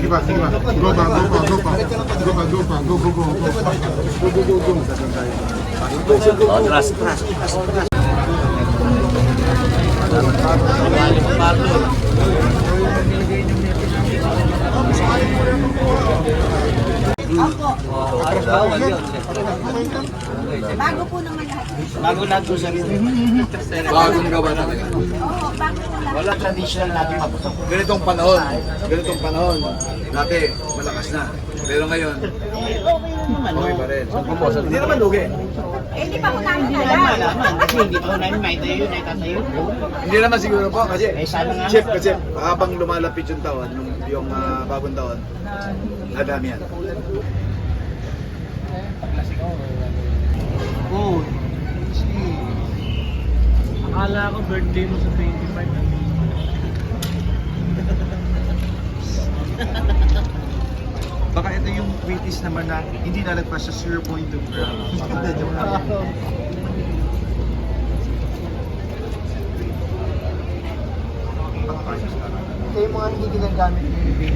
Sige pa, sige pa. Go pa, go pa, go pa. Go pa, go pa, go, go, go. Go. Atras. Bago po naman lahat. Bago lahat po sir. Bagong gawa talaga. Oo, bago po lahat. Wala traditional natin mapusok. Ganitong panahon, dati malakas na. Pero ngayon, okay pa rin. Hindi naman lugi. Eh, hindi pa ko Hindi namin nakakala. malaman kasi hindi pa namin maitayo yun, tatayo po. Hindi naman siguro po kasi Sana nga. chip kasi habang lumalapit yung taon, yung bagong taon, nadami yan. Oo. Akala ko birthday mo sa 25. Baka ito yung British naman na hindi nalagpas sa 0.2 grams. Ito yung mga hindi ginagamit ni Vin.